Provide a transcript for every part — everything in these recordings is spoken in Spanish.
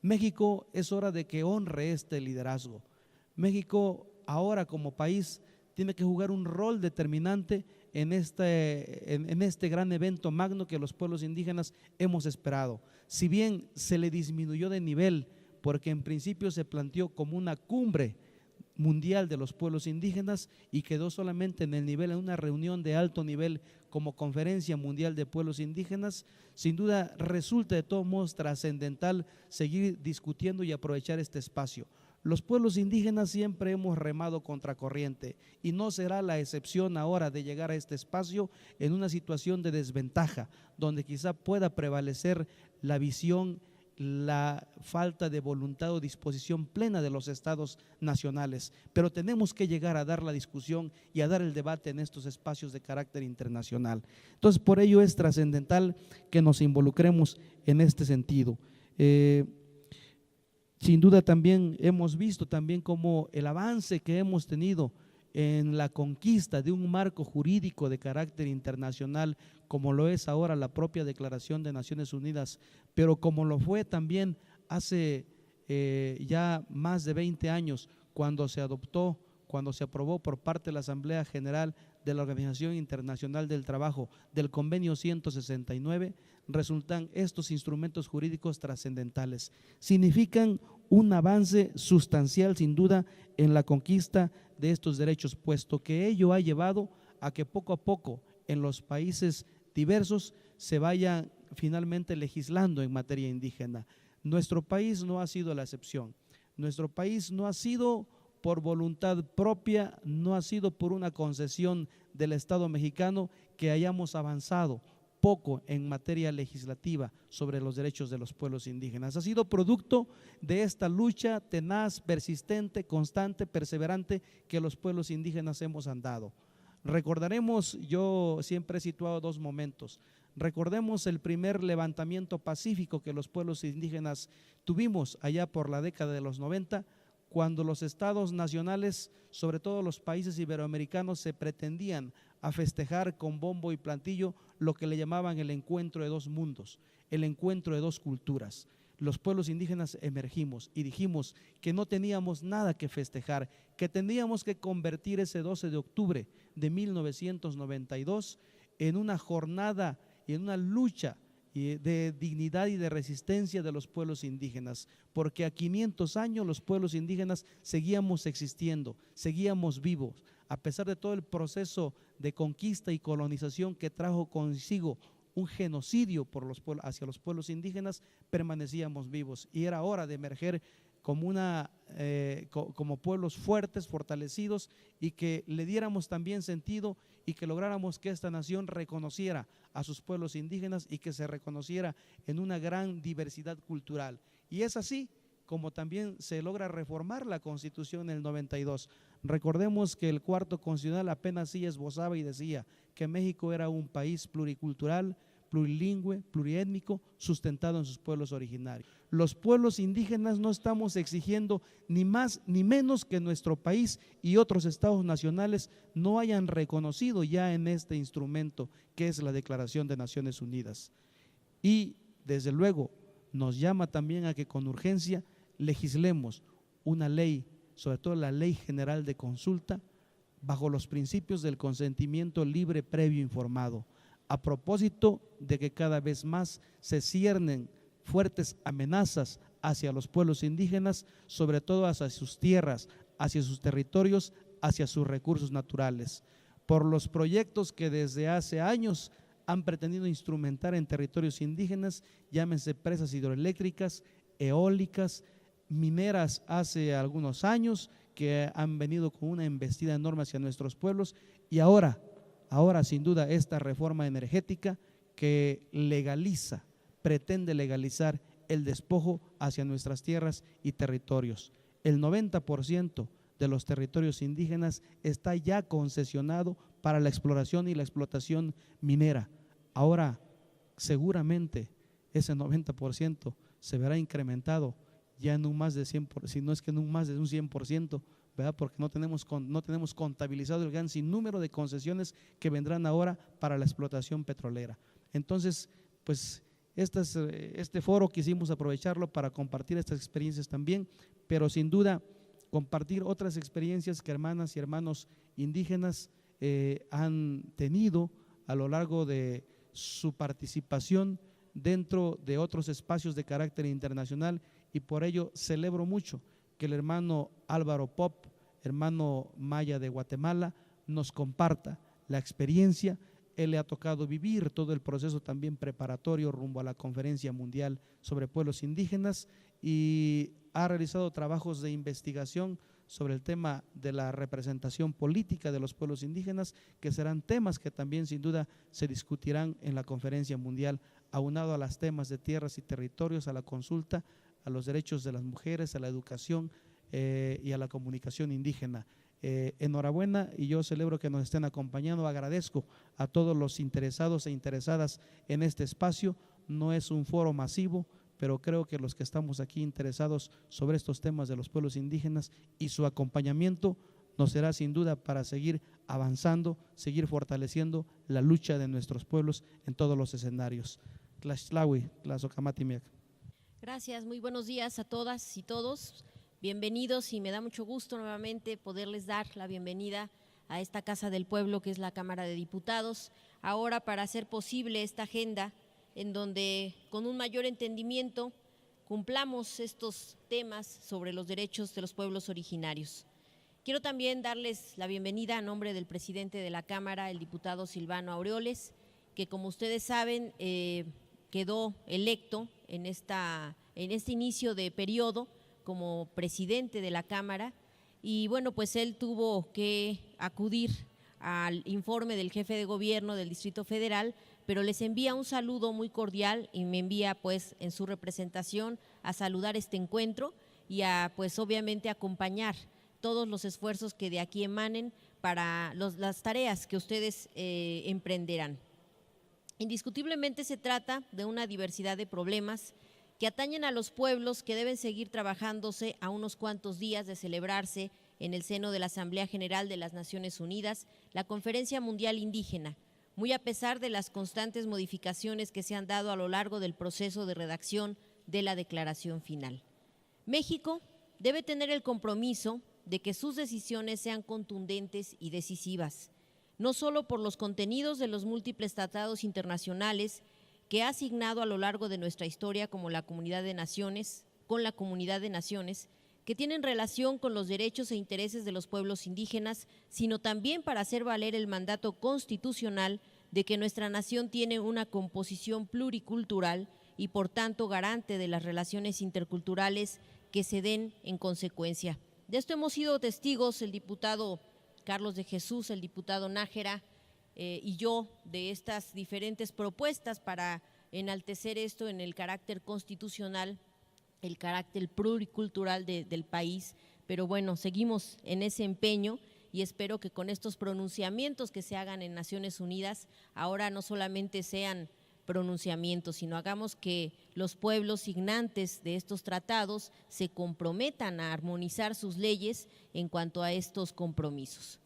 México es hora de que honre este liderazgo. México ahora como país tiene que jugar un rol determinante en este gran evento magno que los pueblos indígenas hemos esperado. Si bien se le disminuyó de nivel, porque en principio se planteó como una cumbre mundial de los pueblos indígenas y quedó solamente en el nivel, en una reunión de alto nivel como Conferencia Mundial de Pueblos Indígenas, sin duda resulta de todos modos trascendental seguir discutiendo y aprovechar este espacio. Los pueblos indígenas siempre hemos remado contracorriente y no será la excepción ahora de llegar a este espacio en una situación de desventaja, donde quizá pueda prevalecer la visión, la falta de voluntad o disposición plena de los estados nacionales, pero tenemos que llegar a dar la discusión y a dar el debate en estos espacios de carácter internacional. Entonces, por ello es trascendental que nos involucremos en este sentido. Sin duda también hemos visto también como el avance que hemos tenido en la conquista de un marco jurídico de carácter internacional, como lo es ahora la propia Declaración de Naciones Unidas, pero como lo fue también hace ya más de 20 años, cuando se adoptó, cuando se aprobó por parte de la Asamblea General de la Organización Internacional del Trabajo del Convenio 169, resultan estos instrumentos jurídicos trascendentales. Significan un avance sustancial sin duda en la conquista de estos derechos, puesto que ello ha llevado a que poco a poco en los países diversos se vaya finalmente legislando en materia indígena. Nuestro país no ha sido la excepción. Nuestro país no ha sido por voluntad propia, no ha sido por una concesión del Estado mexicano que hayamos avanzado poco en materia legislativa sobre los derechos de los pueblos indígenas. Ha sido producto de esta lucha tenaz, persistente, constante, perseverante que los pueblos indígenas hemos andado. Recordaremos, yo siempre he situado dos momentos. Recordemos el primer levantamiento pacífico que los pueblos indígenas tuvimos allá por la década de los 90, cuando los estados nacionales, sobre todo los países iberoamericanos, se pretendían a festejar con bombo y platillo lo que le llamaban el encuentro de dos mundos, el encuentro de dos culturas. Los pueblos indígenas emergimos y dijimos que no teníamos nada que festejar, que teníamos que convertir ese 12 de octubre de 1992 en una jornada y en una lucha de dignidad y de resistencia de los pueblos indígenas, porque a 500 años los pueblos indígenas seguíamos existiendo, seguíamos vivos, a pesar de todo el proceso de conquista y colonización que trajo consigo un genocidio hacia los pueblos indígenas, permanecíamos vivos y era hora de emerger como pueblos fuertes, fortalecidos, y que le diéramos también sentido y que lográramos que esta nación reconociera a sus pueblos indígenas y que se reconociera en una gran diversidad cultural. Y es así como también se logra reformar la Constitución en el 92. Recordemos que el cuarto constitucional apenas sí esbozaba y decía que México era un país pluricultural, plurilingüe, pluriétnico, sustentado en sus pueblos originarios. Los pueblos indígenas no estamos exigiendo ni más ni menos que nuestro país y otros estados nacionales no hayan reconocido ya en este instrumento que es la Declaración de Naciones Unidas. Y desde luego nos llama también a que con urgencia legislemos una ley, sobre todo la Ley General de Consulta, bajo los principios del consentimiento libre, previo, informado, a propósito de que cada vez más se ciernen fuertes amenazas hacia los pueblos indígenas, sobre todo hacia sus tierras, hacia sus territorios, hacia sus recursos naturales, por los proyectos que desde hace años han pretendido instrumentar en territorios indígenas, llámense presas hidroeléctricas, eólicas, mineras hace algunos años que han venido con una embestida enorme hacia nuestros pueblos y ahora sin duda esta reforma energética que legaliza, pretende legalizar el despojo hacia nuestras tierras y territorios. El 90% de los territorios indígenas está ya concesionado para la exploración y la explotación minera. Ahora seguramente ese 90% se verá incrementado ya en un más de 100%, si no es que en un más de un 100%, ¿verdad? Porque no tenemos contabilizado el gran sinnúmero de concesiones que vendrán ahora para la explotación petrolera. Entonces, pues este foro quisimos aprovecharlo para compartir estas experiencias también, pero sin duda compartir otras experiencias que hermanas y hermanos indígenas han tenido a lo largo de su participación dentro de otros espacios de carácter internacional, y por ello celebro mucho que el hermano Álvaro Pop, hermano maya de Guatemala, nos comparta la experiencia. Él le ha tocado vivir todo el proceso también preparatorio rumbo a la Conferencia Mundial sobre Pueblos Indígenas y ha realizado trabajos de investigación sobre el tema de la representación política de los pueblos indígenas, que serán temas que también sin duda se discutirán en la Conferencia Mundial, aunado a los temas de tierras y territorios, a la consulta, a los derechos de las mujeres, a la educación y a la comunicación indígena. Enhorabuena, y yo celebro que nos estén acompañando. Agradezco a todos los interesados e interesadas en este espacio. No es un foro masivo, pero creo que los que estamos aquí interesados sobre estos temas de los pueblos indígenas y su acompañamiento nos será sin duda para seguir avanzando, seguir fortaleciendo la lucha de nuestros pueblos en todos los escenarios. Tlaxtlahui, Tlazocamatimiac. Gracias, muy buenos días a todas y todos. Bienvenidos, y me da mucho gusto nuevamente poderles dar la bienvenida a esta Casa del Pueblo que es la Cámara de Diputados, ahora para hacer posible esta agenda en donde con un mayor entendimiento cumplamos estos temas sobre los derechos de los pueblos originarios. Quiero también darles la bienvenida a nombre del presidente de la Cámara, el diputado Silvano Aureoles, que como ustedes saben quedó electo en este inicio de periodo como presidente de la Cámara, y bueno, pues él tuvo que acudir al informe del jefe de gobierno del Distrito Federal, pero les envía un saludo muy cordial y me envía pues en su representación a saludar este encuentro y a pues obviamente acompañar todos los esfuerzos que de aquí emanen para las tareas que ustedes emprenderán. Indiscutiblemente se trata de una diversidad de problemas que atañen a los pueblos, que deben seguir trabajándose a unos cuantos días de celebrarse en el seno de la Asamblea General de las Naciones Unidas la Conferencia Mundial Indígena, muy a pesar de las constantes modificaciones que se han dado a lo largo del proceso de redacción de la declaración final. México debe tener el compromiso de que sus decisiones sean contundentes y decisivas, no solo por los contenidos de los múltiples tratados internacionales que ha asignado a lo largo de nuestra historia como la Comunidad de Naciones, que tienen relación con los derechos e intereses de los pueblos indígenas, sino también para hacer valer el mandato constitucional de que nuestra nación tiene una composición pluricultural y por tanto garante de las relaciones interculturales que se den en consecuencia. De esto hemos sido testigos el diputado Carlos de Jesús, el diputado Nájera y yo, de estas diferentes propuestas para enaltecer esto en el carácter constitucional, el carácter pluricultural del país, pero bueno, seguimos en ese empeño y espero que con estos pronunciamientos que se hagan en Naciones Unidas, ahora no solamente sean pronunciamientos, sino hagamos que los pueblos signantes de estos tratados se comprometan a armonizar sus leyes en cuanto a estos compromisos.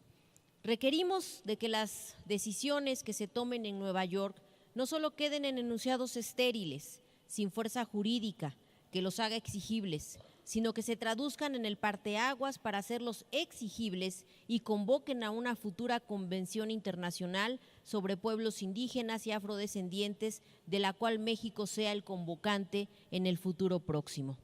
Requerimos de que las decisiones que se tomen en Nueva York no solo queden en enunciados estériles, sin fuerza jurídica, que los haga exigibles, sino que se traduzcan en el parteaguas para hacerlos exigibles y convoquen a una futura convención internacional sobre pueblos indígenas y afrodescendientes, de la cual México sea el convocante en el futuro próximo.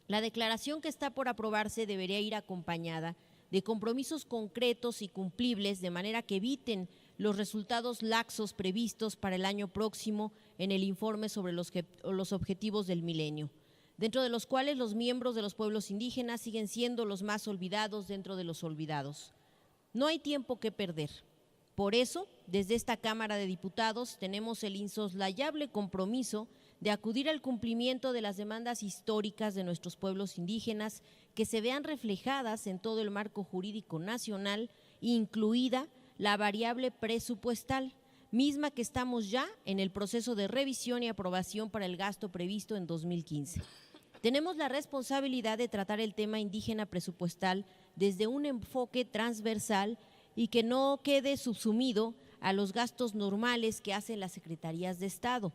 La declaración que está por aprobarse debería ir acompañada de compromisos concretos y cumplibles, de manera que eviten los resultados laxos previstos para el año próximo en el informe sobre los objetivos del milenio, dentro de los cuales los miembros de los pueblos indígenas siguen siendo los más olvidados dentro de los olvidados. No hay tiempo que perder. Por eso, desde esta Cámara de Diputados tenemos el insoslayable compromiso de acudir al cumplimiento de las demandas históricas de nuestros pueblos indígenas, que se vean reflejadas en todo el marco jurídico nacional, incluida la variable presupuestal, misma que estamos ya en el proceso de revisión y aprobación para el gasto previsto en 2015. Tenemos la responsabilidad de tratar el tema indígena presupuestal desde un enfoque transversal y que no quede subsumido a los gastos normales que hacen las secretarías de Estado.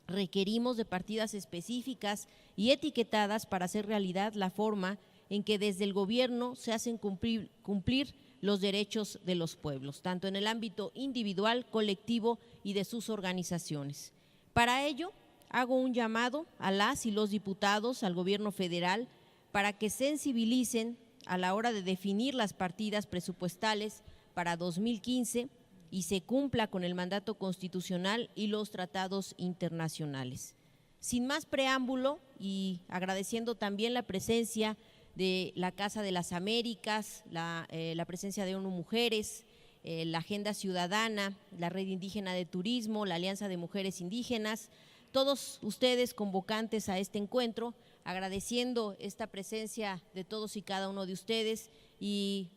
requerimos de partidas específicas y etiquetadas para hacer realidad la forma en que desde el gobierno se hacen cumplir los derechos de los pueblos, tanto en el ámbito individual, colectivo y de sus organizaciones. Para ello, hago un llamado a las y los diputados, al gobierno federal, para que sensibilicen a la hora de definir las partidas presupuestales para 2015 y se cumpla con el mandato constitucional y los tratados internacionales. Sin más preámbulo y agradeciendo también la presencia de la Casa de las Américas, la presencia de ONU Mujeres, la Agenda Ciudadana, la Red Indígena de Turismo, la Alianza de Mujeres Indígenas, todos ustedes convocantes a este encuentro, agradeciendo esta presencia de todos y cada uno de ustedes y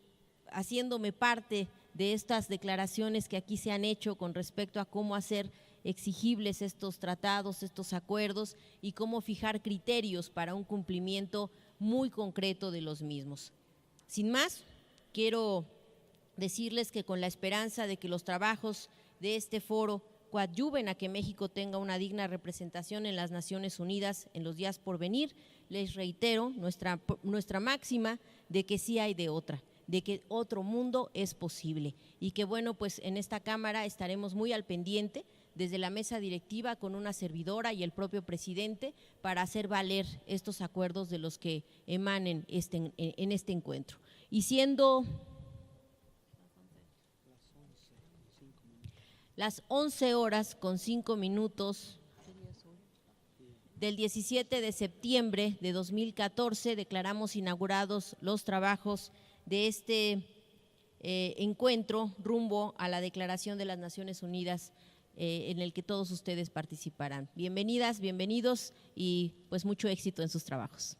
haciéndome parte de estas declaraciones que aquí se han hecho con respecto a cómo hacer exigibles estos tratados, estos acuerdos y cómo fijar criterios para un cumplimiento muy concreto de los mismos. Sin más, quiero decirles que con la esperanza de que los trabajos de este foro coadyuven a que México tenga una digna representación en las Naciones Unidas en los días por venir, les reitero nuestra máxima de que sí hay de otra, de que otro mundo es posible y que bueno, pues en esta Cámara estaremos muy al pendiente desde la mesa directiva con una servidora y el propio presidente para hacer valer estos acuerdos de los que emanen en este encuentro. Y siendo las 11:05 del 17 de septiembre de 2014, declaramos inaugurados los trabajos de este encuentro rumbo a la Declaración de las Naciones Unidas en el que todos ustedes participarán. Bienvenidas, bienvenidos y pues mucho éxito en sus trabajos.